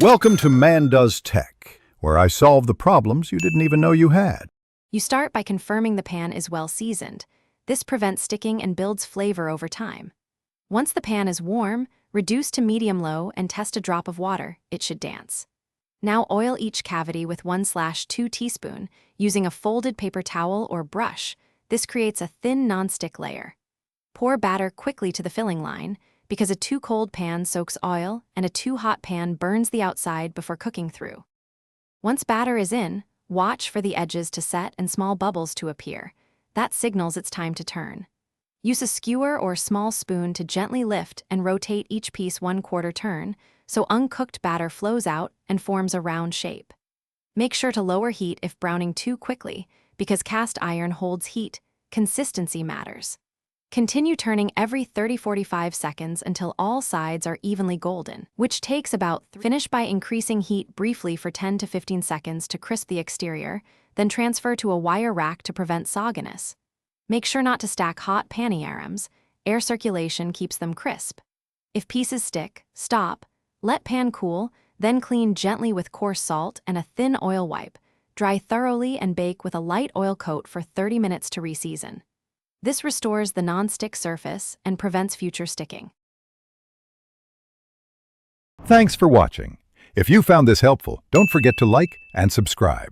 Welcome to Man Does Tech, where I solve the problems you didn't even know you had. You start by confirming the pan is well seasoned. This prevents sticking and builds flavor over time. Once the pan is warm, reduce to medium-low and test a drop of water. It should dance. Now oil each cavity with 1/2 teaspoon using a folded paper towel or brush. This creates a thin non-stick layer. Pour batter quickly to the filling line because a too cold pan soaks oil and a too hot pan burns the outside before cooking through. Once batter is in, watch for the edges to set and small bubbles to appear. That signals it's time to turn. Use a skewer or small spoon to gently lift and rotate each piece 1/4 turn so uncooked batter flows out and forms a round shape. Make sure to lower heat if browning too quickly because cast iron holds heat. Consistency matters. Continue turning every 30-45 seconds until all sides are evenly golden, which takes about Finish by increasing heat briefly for 10 to 15 seconds to crisp the exterior, then transfer to a wire rack to prevent sogginess. Make sure not to stack hot paniyarams. Air circulation keeps them crisp. If pieces stick, stop, let pan cool, then clean gently with coarse salt and a thin oil wipe. Dry thoroughly and bake with a light oil coat for 30 minutes to reseason. This restores the non-stick surface and prevents future sticking. Thanks for watching. If you found this helpful, don't forget to like and subscribe.